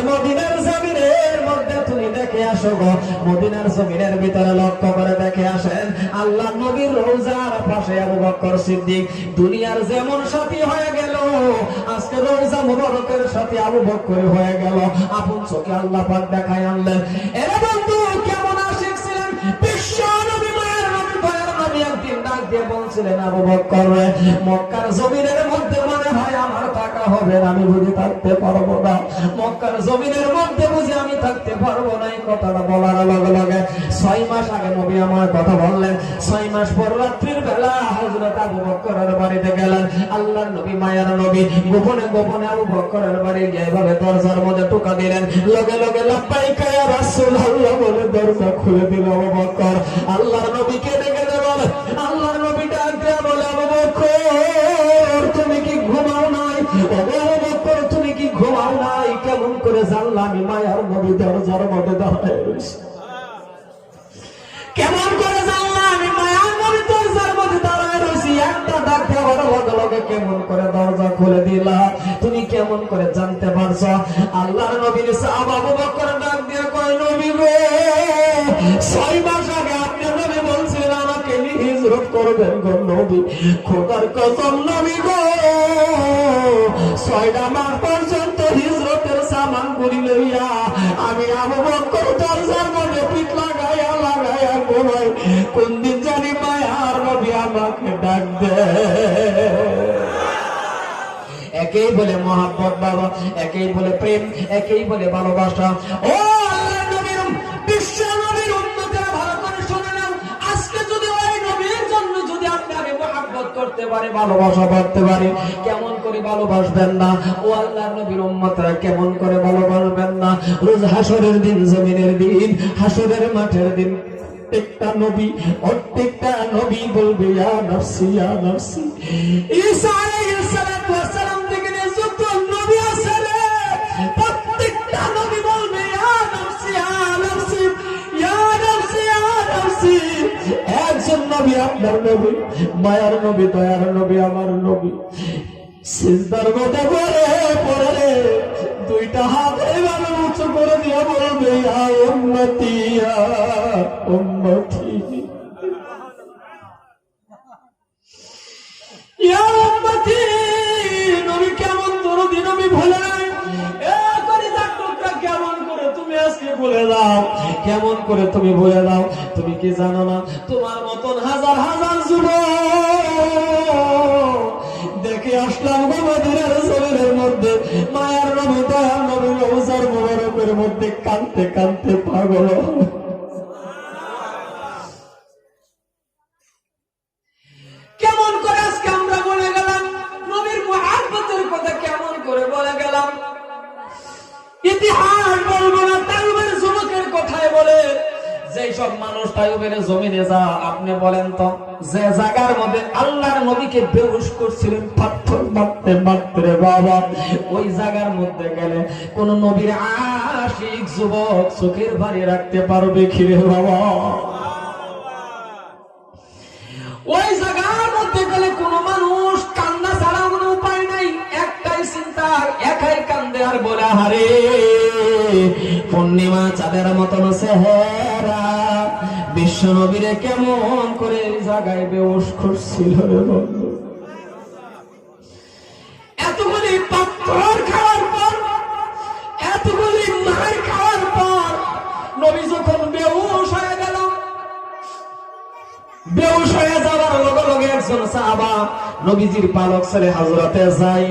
মদিনার জমিনের মধ্যে তুমি দেখে আসো গো, মদিনার জমিনের ভিতরে লক্ষ্য করে দেখে আসেন আল্লাহ নবীর রওজার পাশে আবু বকর সিদ্দিক দুনিয়ার যেমন সাথী হয়ে গেল, আজকে রওজা মুবারকের সাথে আবু বকর হয়ে গেল। আপন চোখে আল্লাহ পাক দেখায় আনলেন। এরে বন্ধু, কেমন আশিক ছিলেন বিশ্ব নবী, মায়ের নবী, দয়ার নবী। একদিন ডাক দিয়ে বলছিলেন, আবু বকর রে, মক্কার জমিনের মধ্যে মনে হয় আমার টাকা হবে না, আমি বুঝে থাকতে পারবো না। মক্কার জমিনের মধ্যে বুঝে আমি থাকতে পারবো না। এই কথাটা বলার লগে লগে 6 মাস আগে নবী আমার কথা বললেন। 6 মাস পর রাত্রির বেলা হযরত আবু বকরের বাড়িতে গেলেন। আল্লাহর নবী, মায়ের নবী গোপনে গোপনে আবু বকরের বাড়ি গিয়ে এভাবে দরজার মধ্যে টোকা দিলেন। লগে লগে লাব্বাইকা ইয়া রাসূলুল্লাহ বলে দরজা খুলে দিল আবু বকর। আল্লাহর নবী কেঁদে কেঁদে বলে, আল্লাহর নবী ডাক দিয়ে বলে, আবু বকর তুমি কি ঘুমাও নাই? আবু বকর তুমি কি ঘুমাও নাই? কেমন করে জানলাম আমি মায়ার নবী দরজার মধ্যে দাঁড়ায় রয়েছে? কেমন করে জানলাম আমি মায়ার নবী দরজার মধ্যে দাঁড়ায় রয়েছি? একটা ডাক দেওয়ার লগে লগে কেমন করে দরজা খুলে দিলা? তুমি কেমন করে জানতে পারছো? আল্লাহর নবীর সাহাবা আবু বকর ডাক দিয়ে কয়, নবী গো, 6 মাস আগে আপনি নবী বলছিলেন আমাকে নিয়ে হিজরত করবেন গো নবী। খোদার কসম নবী গো, 6টা মাস পর্যন্ত হিজরতের সামান করি লইয়া আমি আবু বকর দরজার মধ্যে পিঠ লাগাইয়া লাগাইয়া ঘুমাই। কোন দিন জানি মায়ার নবী আমাকে ডাক দে। একেই বলে মহাব্বত বাবা, একেই বলে প্রেম, একেই বলে ভালোবাসা। ও আল্লাহর নবীর বিশ্ব নবীর উম্মতেরা ভালো করে শুনে নাও। আজকে যদি ওই নবীর জন্য যদি আপনি মহাব্বত করতে পারে, ভালোবাসা করতে পারে, কেমন করে ভালোবাসবেন না? ও আল্লাহর নবীর উম্মতেরা কেমন করে ভালোবাসবেন না? রোজ হাসরের দিন, জমিনের দিন, হাসরের মাঠের দিন প্রত্যেকটা নবী বলবে ইয়া নাফসি ইয়া নাফসি। ঈসা আলাইহিস সালাতু ওয়াস সালাম থেকে যত নবী আছে প্রত্যেকটা নবী বলবে ইয়া নাফসি ইয়া নাফসি ইয়া নাফসি ইয়া নাফসি। একজন নবী, আপনার নবী, মায়ার নবী, দয়ার নবী, আমার নবী সিজদার মধ্যে পড়ে 2টা হাত এভাবে উঁচু করে দিয়ে বলবে ইয়া উম্মতি ইয়া উম্মতি ইয়া উম্মতি। নবী কেমন দরদি, নবী ভুলে নাই। এ কলিজার টুকরা কেমন করে তুমি আজকে ভুলে দাও? কেমন করে তুমি ভুলে দাও? তুমি কি জানো না তোমার মতন হাজার হাজার যুবক দেখে আসলাম মদিনার জমিনের মধ্যে মায়ার নবী, দয়ার নবী রওজার মুবারকের মধ্যে কাঁদতে কাঁদতে পাগল। কেমন করে আজকে আমরা বলে গেলাম নবীর মুহাব্বতের কথা, কেমন করে বলে গেলাম? ইতিহাস বলবো না, তাইয়ুবের যুবকের কথাই বলে। যেই সব মানুষ তাইয়ুবের জমিনে যা, আপনি বলেন তো, যে জায়গার মধ্যে আল্লাহর নবীকে বেহুশ করছিলেন পাথর মারতে মারতে বাবা, ওই জায়গার মধ্যে গেলে কোন নবীর আশিক যুবক চোখের বাড়ি রাখতে পারবে কি রে বাবা? ওই জায়গার মধ্যে গেলে কোন মানুষ কান্না ছাড়া কোনো উপায় নাই, একটাই চিন্তা, একাই কান্দে আর বলে হারে পূর্ণিমা চাঁদের মতন চেহারা বিশ্ব নবীরে কেমন করে এই জায়গায় বেহুশ করছিল রে বন্ধু। এতগুলি পাথর খাওয়ার পর, এতগুলি মার খাওয়ার পর নবী যখন বেহুশ হয়ে গেল, বেহুশ হয়ে যাওয়ার লগে লগে একজন সাহাবা নবীজির পালক ছেলে হযরতে যাই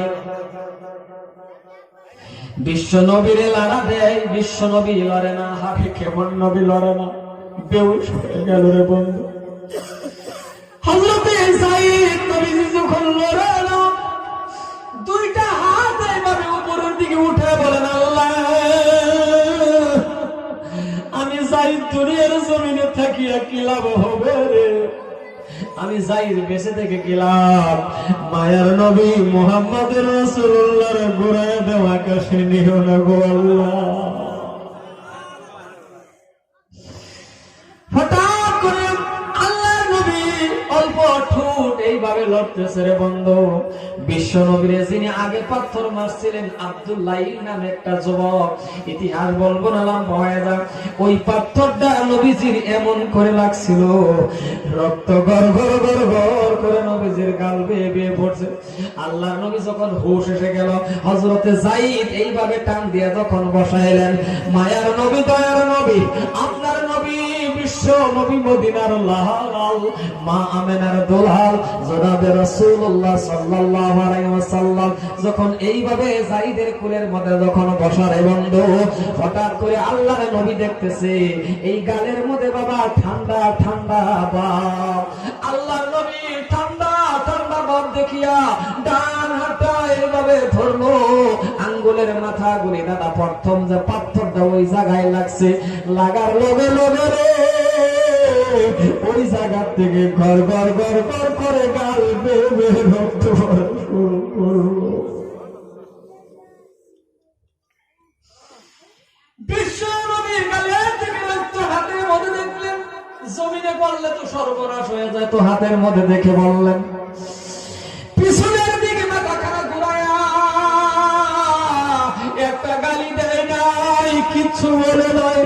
বিশ্ব নবীরে লড়া দেয়। বিশ্ব নবী লড়ে না, হাফি কেমন নবী লড়ে না, বেহুশ হয়ে গেল রে বন্ধু। হযরতে যায়েদ নবীজি যখন লড়ে না, 2টা হাত এইভাবে উপরের দিকে উঠে বলেন, আল্লাহ আমি যায়েদ দুনিয়ার জমিনে থাকিয়া কি লাভ হবে রে? আমি যায়েদ বেঁচে থেকে কি লাভ? মায়ার নবী মুহাম্মদ রাসূলুল্লাহর ঘুরায় দেওয়া কাছে নিও না গো আল্লাহ। হঠাৎ করে আল্লাহর নবী অল্প ঠোঁট এইভাবে লড়তেছে রে বন্ধু। বিশ্ব নবীর যিনি আগে পাথর মারছিলেন আব্দুল্লাহ নামে একটা যুবক, ইতিহাস বলবো না, লম্বা হয়ে যাক। ওই পাথরটা নবীজির এমন করে লাগছিল, রক্ত গড় গড় গড় গড় করে নবীজির গাল বেয়ে বেয়ে পড়ছে। আল্লাহর নবী যখন হুঁশ এসে গেল, হযরতে যায়েদ এইভাবে টান দিয়ে যখন বসাইলেন, মায়ার নবী, দয়ার নবী, আপনার নবী, বিশ্ব নবী, মদিনার লাল, মা আমেনার দুলাল জনাবে রাসূলুল্লাহ সাল্লাল্লাহু আলাইহি ওয়াসাল্লাম যখন এইভাবে যায়েদের কোলের মধ্যে যখন বসার বন্ধু, হঠাৎ করে আল্লাহর নবী দেখতেছে এই গালের মধ্যে বাবা ঠান্ডা ঠান্ডা ভাব। আল্লাহর নবী ঠান্ডা ঠান্ডা ভাব দেখিয়া ডান হাতটা এইভাবে ধরলো, আঙ্গুলের মাথা গুলি দাদা প্রথম যে পাথরটা ওই জায়গায় লাগছে, লাগার লগে লগে ওই জায়গা থেকে ঘর ঘর ঘর ঘর করে গাল বেয়ে বেয়ে রক্ত পড়া শুরু করলো। বিশ্ব নবীর গালে থেকে রক্ত হাতের মধ্যে দেখলেন, জমিনে পড়লে তো সর্বনাশ হয়ে যায়, তো হাতের মধ্যে দেখে বললেন, পিছনের দিকে মাথা খানা ঘুরায়া একটা গালি দেয় নাই, কিচ্ছু বলে নাই,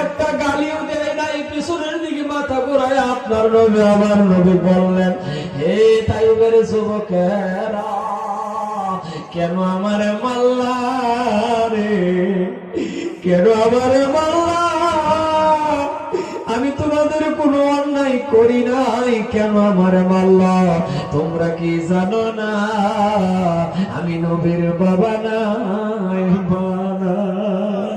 একটা গালিও দেয় নাই, পিছনের দিকে মাথা ঘুরায়া আপনার নবী, আমার নবী বললেন, হে তাইবের যুবকেরা, কেন আমার মাল্লা রে, কেন আমার মাল্লা, আমি তোমাদের কোনো অন্যায় করি নাই, কেন আমার মাল্লা, তোমরা কি জানো না আমি নবীর বাবা নাই, মা নাই,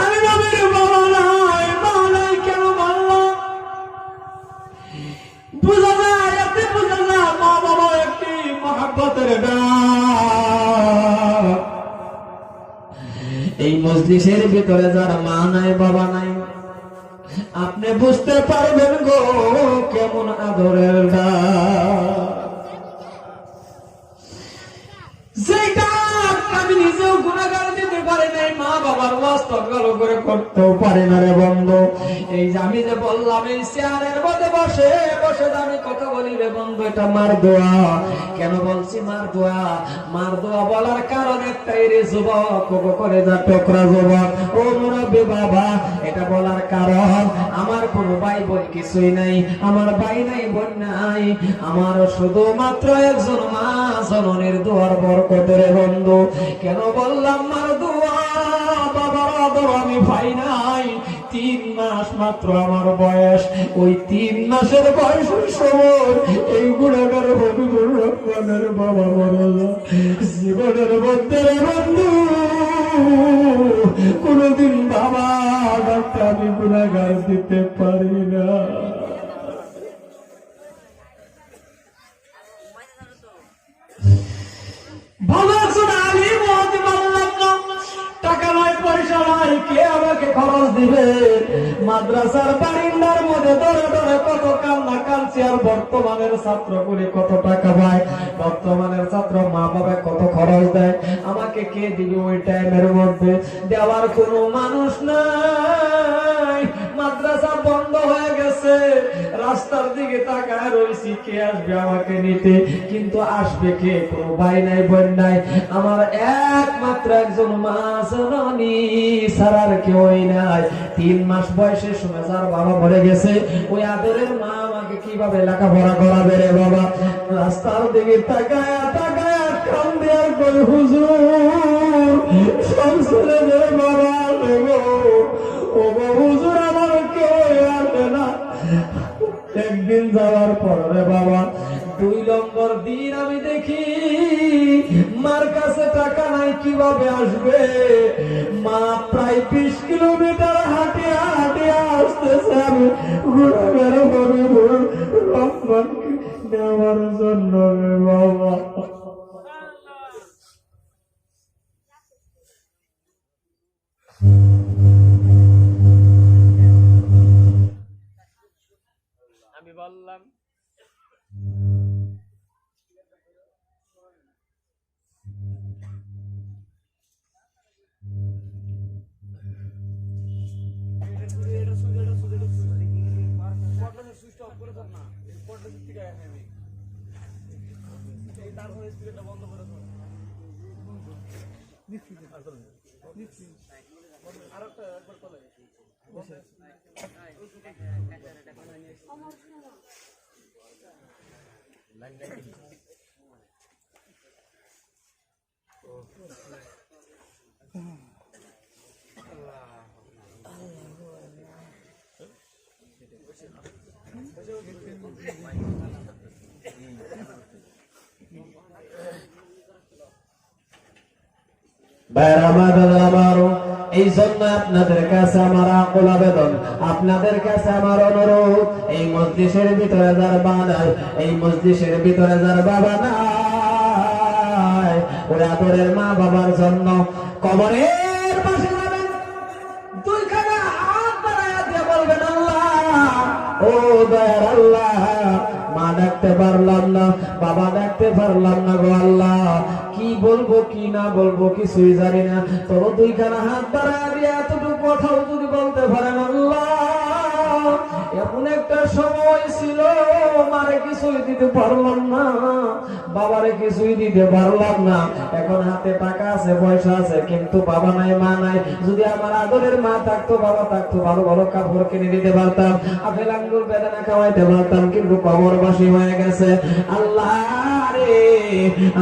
আমি নবীর বাবা নাই, মা নাই, কেন মাল্লা? বুঝা যায়, এতে বুঝা যায় মা বাবা একটি মহব্বতের ডাক। এই মজলিসের ভিতরে যার মা নাই বাবা নাই, আপনি বুঝতে পারবেন গো কেমন আদরের ডাক। যেটা আমি নিজেও গুণাগার দিতে পারি নাই, মা বাবার বাস্তব ভালো করে করতেও পারি না রে বন্ধু। এই যে আমি যে বললাম এই চেয়ারের মধ্যে বসে বসে আমি কথা বলি রে বন্ধু, এটা মার দোয়া। কেন বলছি মার দোয়া? মার দোয়া বলার কারণ একটাই রে যুবক, করে যা টুকরা যুবক, ও মুরব্বি বাবা, এটা বলার কারণ আমার কোনো ভাই বোন কিছুই নাই, আমার ভাই নাই বোন নাই, আমার শুধুমাত্র একজন মা জননীর দোয়ার বরকতের বন্ধু। কেন বললাম মার দোয়া? বাবার আদর আমি পাই নাই, 3 মাস মাত্র আমার বয়স, ওই 3 মাসের বয়সের সময় এই গুণাগার হবিবুর রহমানের বাবা মারা যায়। জীবনের মধ্যে বন্ধু কোনদিন বাবা ডাক্তার আমি গুণাগার দিতে পারি না। ভালো আছো না? আমি বলতে পারলাম না, টাকা নয় পয়সা নয়, কে আমাকে খরচ দিবে? মাদ্রাসার বারিন্দার মধ্যে ধরে ধরে কত কান্না কাঁদছি, আর বর্তমানের ছাত্র করে কত টাকা পায়, বর্তমানের ছাত্র মা বাবা কত খরচ দেয়, আমাকে কে দিবে ওই টাইমের মধ্যে? দেওয়ার কোনো মানুষ নাই, মাদ্রাসা বন্ধ হয়ে গেছে, রাস্তার দিকে তাকায় রয়েছি, কে আসবে আমাকে নিতে? কিন্তু আসবে কে? কোনো ভাই নাই বোন নাই, আমার একমাত্র একজন মা জননী ছাড়ার কেউই নাই। 3 মাস বয়সের সময় যার বাবা মরে গেছে, ওই আদরের মা আমাকে কিভাবে লেখাপড়া করাবে রে বাবা? রাস্তার দিকে তাকায় তাকায় কান্দে আর কই, হুজুর সব ছেলেদের বাবা নেবো, ও হুজুর আমার কেউ আসবে না। একদিন যাওয়ার পরে বাবা 2 নম্বর দিন আমি দেখি মার কাছে টাকা নাই, কিভাবে আসবে? মা প্রায় 20 কিলোমিটার হাঁটিয়া হাঁটিয়া আসতেছে, আমি গুণাগার হবিবুর রহমানকে নেওয়ার জন্য রে বাবা। আমি বললাম এই জন্য আপনাদের কাছে আমার আকুল আবেদন, আপনাদের কাছে আমার অনুরোধ, এই মজলিসের ভিতরে যার বানায়, এই মজলিসের ভিতরে যার বাবা নাই, ওই আদরের মা বাবার জন্য কবরের পাশে যাবেন, দুইখানা হাত বাড়াইয়া দিয়ে বলবেন, আল্লাহ ও দয়ার আল্লাহ, মা ডাকতে পারলাম না, বাবা ডাকতে পারলাম না গো আল্লাহ, কি বলবো কি না বলবো কিছুই জানি না, তবু দুইখানা হাত বাড়াইয়া দিয়ে এতটুকু কথাও যদি বলতে পারেন, আল্লাহ এমন একটা সময় ছিল মারে কিছুই দিতে পারলাম না, বাবারে কিছুই দিতে পারলাম না, এখন হাতে টাকা আছে পয়সা আছে কিন্তু বাবা নাই মা নাই, যদি আমার আদরের মা থাকতো বাবা থাকতো ভালো ভালো কাপড় কিনে দিতে পারতাম, আপেল আঙ্গুর বেদানা খাওয়াইতে পারতাম, কিন্তু কবরবাসী হয়ে গেছে। আল্লাহ রে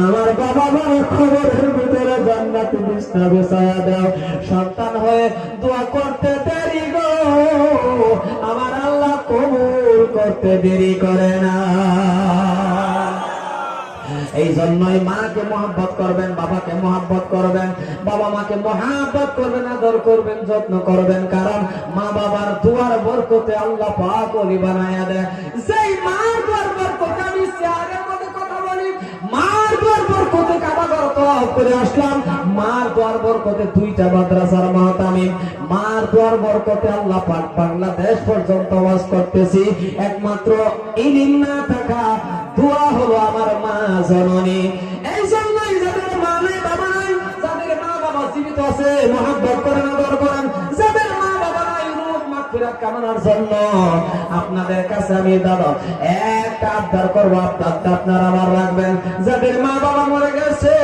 আমার বাবা মার খবরের ভিতরে জান্নাতে বিছনা বিছায়া দাও, সন্তান হয়ে দোয়া করতে দেরি গো আমার আল্লাহ কবুল করতে দেরি করে না। এই জন্যই মাকে মহব্বত করবেন, বাবাকে মহব্বত করবেন, বাবা মাকে মহব্বত করবেন, আদর করবেন, যত্ন করবেন, কারণ মা বাবার দুয়ার বরকতে আল্লাহ পাক ওলি বানায়া দেয়। যেই মার দুয়ার বরকতে আমি চেয়ারের মধ্যে কথা বলি, মার দুয়ার বরকতে কাবাঘর তওয়াফ করে আসলাম, মার দুয়ার বরকতে দুইটা মাদ্রাসার মাহতামিম, মার দুয়ার বরকতে আল্লাহ পাক বাংলাদেশ পর্যন্ত ওয়াজ করতেছি, একমাত্র ইলম না থাকা দোয়া হলো আমার মা জননী। এই জন্যই যাদের মা নাই বাবা নাই, যাদের মা বাবা জীবিত আছে মহব্বত করেন, আদর করেন, যাদের মা বাবা নাই রূহ মাগফিরাত কামনার জন্য আপনাদের কাছে আমি দাদা একটা আবদার করবো, আপনারা আমার রাখবেন, যাদের মা বাবা মরে গেছে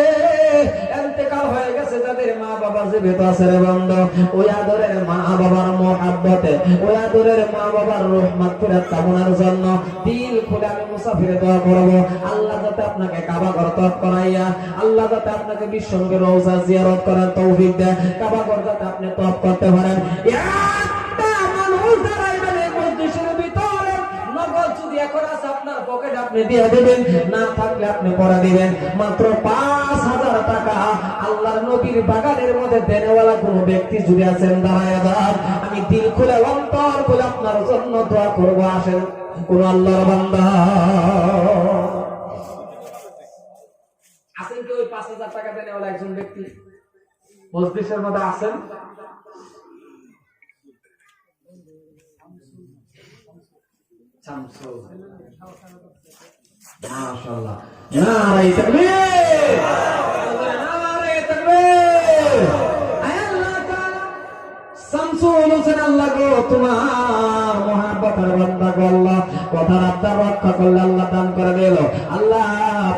ইন্তেকাল হয়ে গেছে, যাদের মা বাবা জীবিত আছে রে বন্ধু, ওই আদরের মা বাবার মহব্বতে, ওই আদরের মা বাবার রূহ মাগফিরাত কামনার জন্য দিল খুলে আমি মুসাফিরে দোয়া করব, আল্লাহ যাতে আপনাকে কাবাঘর তওয়াফ করাইয়া, আল্লাহ যাতে আপনাকে বিশ্বনবীর রওজা জিয়ারত করার তৌফিক দেয়, কাবাঘর যাতে আপনি তওয়াফ করতে পারেন। একটা মানুষ দাঁড়াইবেন এই মজলিসের ভিতরে, নগদ যদি এখন আছে আপনার পকেটে আপনি দিয়ে দিবেন, না থাকলে আপনি পরে দিবেন, মাত্র ৫,০০০ টাকা আল্লাহর নবীর বাগানের মধ্যে দেনেওয়ালা কোন ব্যক্তি যদি আছেন দাঁড়ায় যান, আমি দিল খুলে অন্তর খুলে আপনার জন্য দোয়া করবো, আসেন কোন আল্লাহর বান্দা আছেন কি ওই ৫,০০০ টাকা দেনেওয়ালা একজন ব্যক্তি মজলিসের মধ্যে আছেন? মাশাআল্লাহ, নারে তাকবীর, নারে তাকবীর। আল্লাহ তাআলা শামসুল হোসেন, আল্লাহ গো তোমার মহব্বতের বান্দা গো আল্লাহ, কথার আবদার রক্ষা করলে আল্লাহ দান করে দিল, আল্লাহ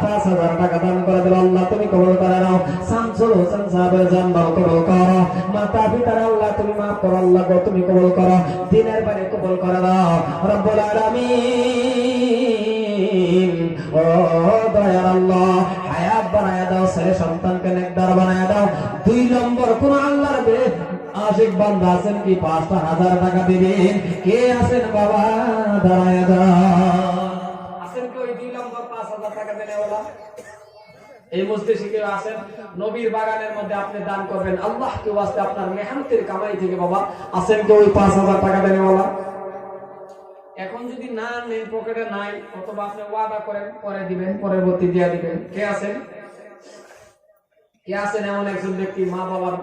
৫,০০০ টাকা দান করে দিল, আল্লাহ তুমি কবুল করে নাও, শামসুল হোসেন সাহেবের জানবাও কবুল করো, মাতা পিতার আল্লাহ তুমি মাফ করো, আল্লাহ গো তুমি কবুল করো, দিনের বাড়ি কবুল করে দাও রব্বুল আলামিন। ও দয়ার আল্লাহ, হায়াত বানায়া দাও, ছেলে সন্তানকে নেকদার বানায়া দাও। ২ নম্বর কোন আল্লাহর আশিক বান্দা আছেন কি ৫,০০০ টাকা দিবেন? কে আছেন বাবা দাঁড়ায়া দাও, আছেন কি ওই ২ নম্বর ৫,০০০ টাকা দেনেওয়ালা? এই মজলিসে কেউ আছেন? নবীর বাগানের মধ্যে আপনি দান করবেন আল্লাহকে ওয়াস্তে, আপনার মেহনতের কামাই থেকে বাবা, আছেন কি ওই ৫,০০০ টাকা দেনেওয়ালা? এখন যদি না নেন, পকেটে নাই, অথবা আপনি ওয়াদা করেন পরে দিবেন, পরবর্তী দিয়ে দিবেন, কে আছেন? কে আছেন এমন একজন ব্যক্তি মা বাবার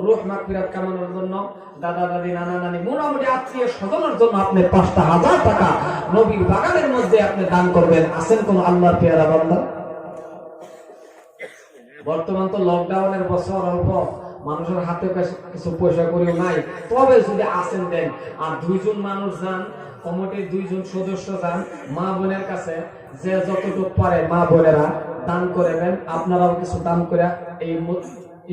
রূহ মাগফিরাত কামনার জন্য, দাদা দাদি নানা নানি মোটামুটি আত্মীয় স্বজনের জন্য আপনি ৫,০০০ টাকা নবীর বাগানের মধ্যে আপনি দান করবেন? আছেন কোন আল্লাহর পেয়ারা বান্দা? বর্তমান তো লকডাউনের বছর, অল্প মানুষের হাতে কিছু পয়সা করেও নাই, তবে যদি আসেন দেন, আর ২ জন মানুষ যান, কমিটির ২ জন সদস্য যান, মা বোনের কাছে যে যতটুকু পারে মা বোনেরা দান করে দেন, আপনারাও কিছু দান করে এই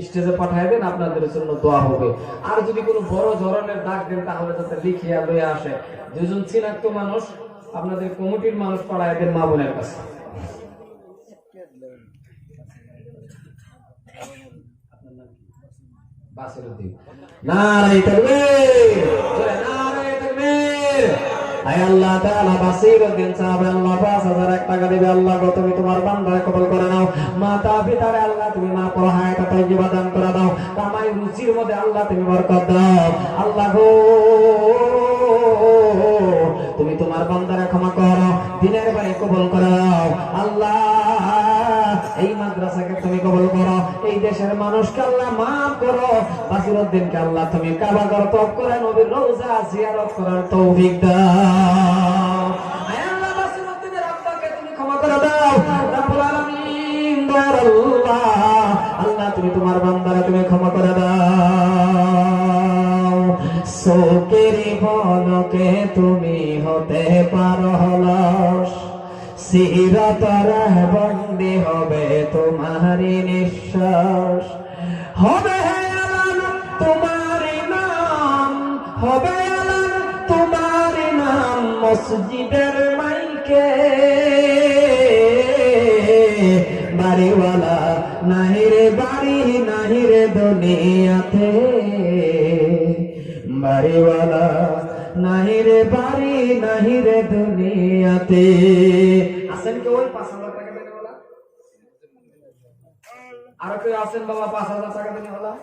স্টেজে পাঠিয়ে দেন, আপনাদের জন্য দোয়া হবে। আর যদি কোনো বড় ধরনের ডাক দেন তাহলে যাতে লিখিয়া লয়ে আসে। দুজন চিনাক্ত মানুষ আপনাদের কমিটির মানুষ পাঠায় দেন মা বোনের কাছে। নারে তাকবীর, নারে তাকবীর। আয় আল্লাহ তাআলা বাসিরউদ্দিন সাহেব আল্লাহ 5000 টাকা দিবে। আল্লাহ গো তুমি তোমার বান্দাকে কবুল করে নাও। মাতা পিতারে আল্লাহ তুমি মা পর হায়াত তাইয়্যিবা দান করে দাও। কামাই রুজির মধ্যে আল্লাহ তুমি বরকত দাও। আল্লাহ গো তুমি তোমার বান্দারে ক্ষমা করো, দিনের বাড়ি কবুল করে দাও। আল্লাহ এই মাদ্রাসাকে তুমি কবুল করো, এই দেশের মানুষকে আল্লাহ মাফ করো। বাসিরউদ্দিনকে আল্লাহ তুমি কাবা ঘর তওয়াফ করে নবীর রওজা জিয়ারত করার তৌফিক দাও। আয় আল্লাহ বাসিরউদ্দিনের আব্বাকে তুমি ক্ষমা করে দাও। রব্বুল আলামিন দয়ার আল্লাহ, আল্লাহ তুমি তোমার বান্দারে তুমি ক্ষমা করে দাও। চোখের পলকে তুমি হতে পারো হলাস, সিরাতার বন্দী হবে তোমারি নিঃশ্বাস। হবে আলান তোমারি নাম, হবে আলান তোমারি নাম মসজিদের মাইকে। বাড়িওয়ালা নাহিরে বাড়ি নাহিরে দুনিয়াতে, বাড়িওয়ালা নাহিরে বাড়ি নাহিরে দুনিয়াতে। আছেন কেউ 5000 টাকা দেনেওয়ালা? আর কেউ আছেন বাবা 5000 টাকা দেনেওয়ালা?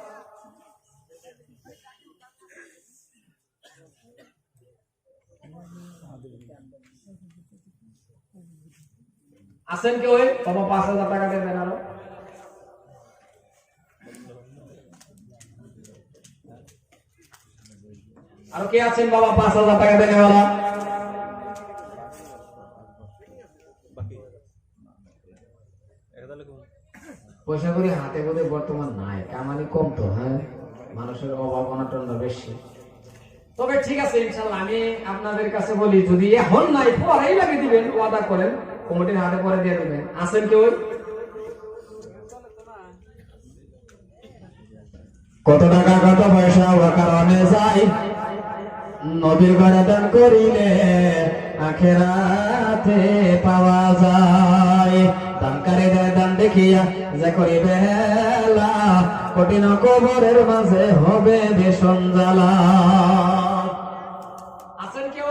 আছেন কেউ বাবা 5000 টাকা দেবেন? আরো আর কে আছেন বাবা 5000 টাকা দেনেওয়ালা? পয়সা করে হাতে বোধে বর্তমান নাই, কামানি কম তো। হ্যাঁ, মানুষের অভাব অনটন বেশি। তবে ঠিক আছে ইনশাআল্লাহ আমি আপনাদের কাছে বলি, যদি এখন নাই পরেই লাগে দিবেন, ওয়াদা করেন কমিটির হাতে পরে দিয়ে দিবেন। আছেন কেউ? কত টাকা কত পয়সা ও কারণে যাই, নবীর ঘরে দান করিলে আখিরাতে পাওয়া যায়। দানকারীদের দান দেখিয়া যে করিবে হেলা, কঠিন কবরের মাঝে হবে ভীষণ জ্বালা। আছেন কেউ?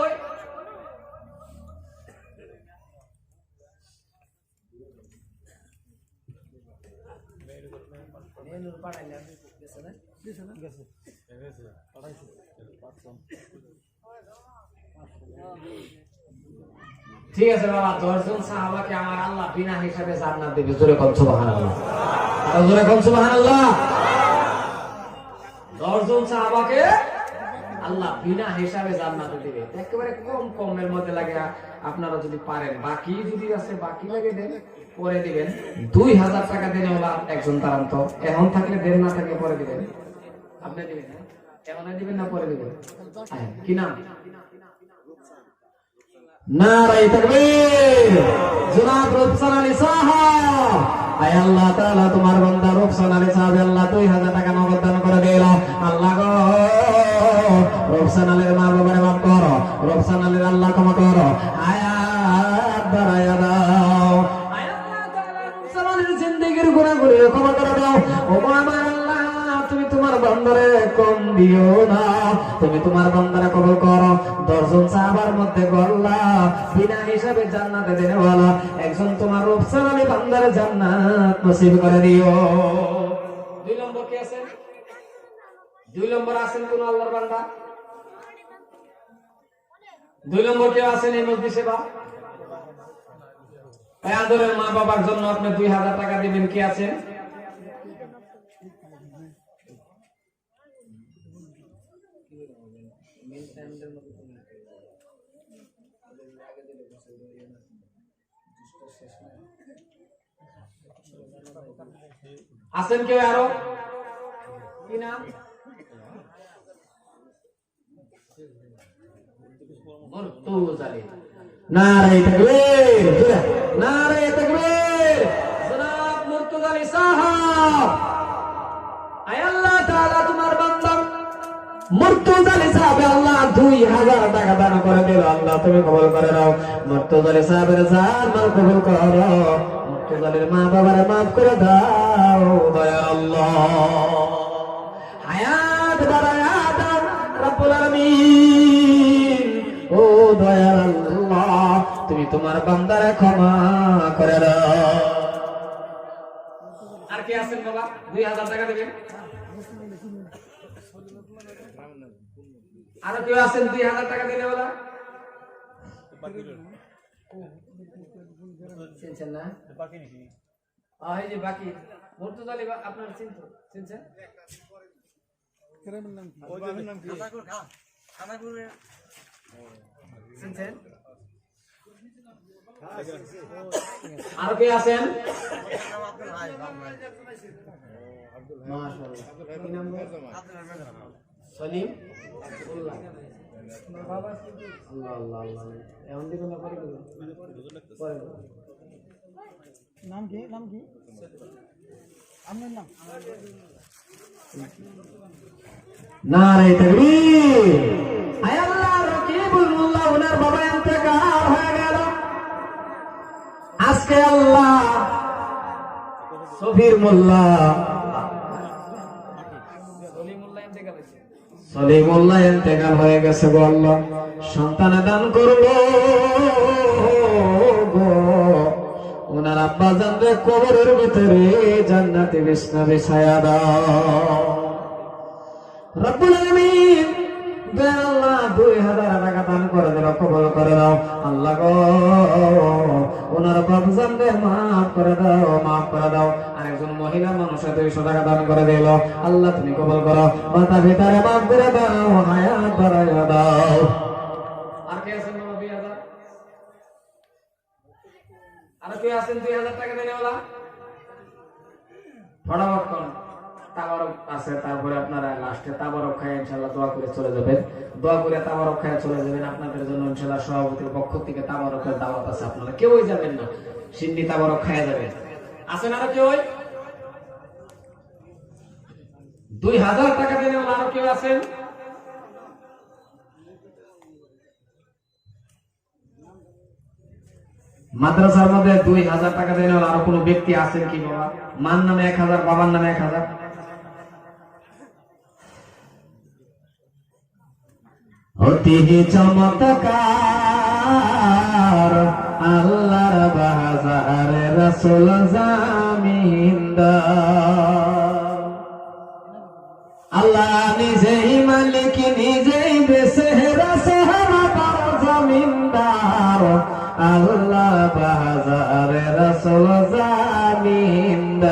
ঠিক আছে বাবা, 10 জন সাহাবাকে আমার আল্লাহ বিনা হিসাবে জান্নাত দিবে। জোরে কোন সুবহানাল্লাহ, আর জোরে কোন সুবহানাল্লাহ। 10 জন সাহাবাকে আল্লাহ বিনা হিসাবে জান্নাত দিবে। একেবারে কম কমের মধ্যে লাগে। আপনারা যদি পারেন, বাকি যদি আছে বাকি লাগে দেন, পরে দিবেন। 2000 টাকা দেনে ওলা একজন তারান তো, এখন থাকলে দেন, না থাকলে পরে দিবেন। আপনি দিবেন না, এখন দিবেন না পরে দিবেন? কি নাম? নারে তাকবীর, জনাব রূপসান আলী সাহেব। আয় আল্লাহ তাআলা তোমার বান্দা রূপসান আলী সাহেব আল্লাহ 2000 টাকা নগদ দান করে দিল। আল্লাহ গো রূপসান আলীর মা বাবারে মাফ করো, রূপসান আলীর আল্লাহ ক্ষমা করো, আয়াত বাড়ায়া দাও। আয় আল্লাহ তাআলা রূপসান আলীর জিন্দেগির গুনাহগুলো ক্ষমা করে দাও। ও আমার আল্লাহ, তুমি তোমার বান্দারে কম দিও না, তুমি তোমার বান্দারে কবুল করো। 10 জন সাহাবার মধ্যে গল্লা বিনা হিসাবে জান্নাতে দেনেওয়ালা একজন তোমার রূপসান আলী বান্দারে জান্নাত নসিব করে দিও। 2 নম্বর কে আছেন? 2 নম্বর আছেন কোন আল্লাহর বান্দা? 2 নম্বর কে আছেন এই মজলিসে? বা আদরের মা বাবার জন্য আপনি 2000 টাকা দিবেন। কে আছেন? আছেন কেউ আরো? কি নাম? নারে তাকবীর, নারে তাকবীর। মুর্তজা সাহাব, আয় আল্লাহ তাআলা তোমার বান্দা মুর্তজা সাহাবে আল্লাহ 2000 টাকা দান করে দিল। আল্লাহ তুমি কবুল করে নাও। মুর্তজা সাহাবের জান মাল কবুল করো। মুর্তজার মা বাবারে maaf করে দাও দয়া আল্লাহ। হায়াত বাড়ায়া দাও রব্বুল আলামিন। ও দয়া আল্লাহ তুমি তোমার বান্দারে ক্ষমা করে দাও। আর কে আছেন বাবা 2000 টাকা দিবেন? আর কেউ আছেন 2000 টাকা দিলে বলা? চিনছেন না? এই যে বাকি মুর্তজা আলী আপনার চিনছেন? গ্রামের নাম কি? ওই গ্রামের নাম কি? খানাকুড়ে চিনছেন? আর কে আছেন? মাশাআল্লাহ কি নাম? সলিম আল্লাহ আল্লাহ আল্লাহ এমন দিকে না পড়ে পড়ে নাম কি আপনার নাম? নারে তাকবীর। আয় আল্লাহ রকিবুল মোল্লা ওনার বাবা ইন্তেকাল হয়ে গেল আজকে। আল্লাহ সফির মোল্লা সলিমুল্লাহ ইন্তেকাল হয়ে গেছে গো আল্লাহ। সন্তানে দান করলো গো। ওনার আব্বা জানবে কবরের ভিতরে জান্নাতে বিছানা বিছায়া দাও রব্বুল আলামিন। আল্লাহ 2000 টাকা দান করে দিল, কবুল করে দাও আল্লাহ গো। ওনার বাপ জানবে maaf করে দাও। আরেকজন মহিলা মানুষ 200 টাকা দান করে দিল, আল্লাহ তুমি কবুল করো। মাতা পিতারে maaf করে দাও, হায়াত বাড়াইয়া দাও। আর কে আছেন বাবা 2000? আর কে আছেন 2000 টাকা দেনেওয়ালা? ফটাফট করুন। তাবারক আছে, তারপরে আপনারা লাস্টে তাবারক খায় ইনশাআল্লাহ দোয়া করে চলে যাবেন। দোয়া করে তাবারক খায় চলে যাবেন। আপনাদের জন্য ইনশাআল্লাহ সভাপতির পক্ষ থেকে তাবারকের দাওয়াত আছে। আপনারা কেউই যাবেন না, সিন্নি তাবারক খায় যাবেন। আছেন আর কেউ? 2000 টাকা দেন আর কেউ আছেন? মাদ্রাসার মধ্যে 2000 টাকা দেন আর কোন ব্যক্তি আছেন কি বাবা? মার নামে 1000, বাবার নামে 1000। অতি চমৎকার আল্লাহর বাজার রাসূল জামিনদার। আল্লাহ নিজেই মালিক, নিজেই বেসেরা সাহাবার জামিনদার। আল্লাহ বাজার রাসূল জামিনদার।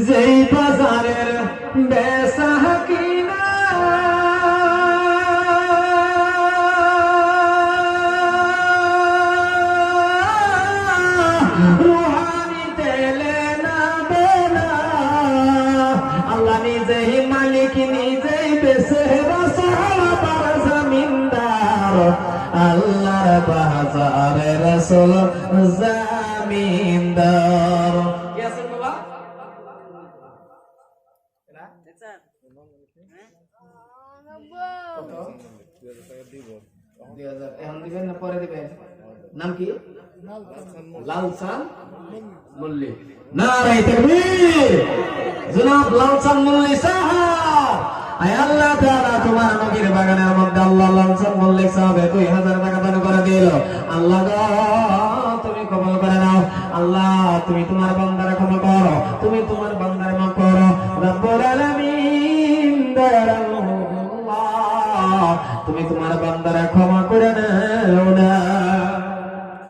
যেই বাজারের বেচা কিনা রুহানি তেলে না বেনা। আল্লাহ নিজেই মালিক, নিজেই বেচেরা সাহাবার জামিনদার। আল্লাহর বাজারে রাসূল জামিনদার। কি আছেন বাবা? এখন দিবেন না পরে দিবেন? নাম কি? লালচান মল্লিক। নারে তাকবীর। জনাব লালচান মল্লিক সাহেব, আয় আল্লাহ তাআলা তোমার নবীর বাগানের মধ্যে আল্লাহ লালচান মল্লিক সাহেব 2000 টাকা দান করে দিল। আল্লাহ গো তুমি কবুল করে নাও। আল্লাহ তুমি তোমার বান্দারে ক্ষমা করো, তুমি তোমার বান্দারে মাফ করো রব্বুল আলামিন। দয়াল আল্লাহ তুমি তোমার বান্দারে ক্ষমা করে নাও না।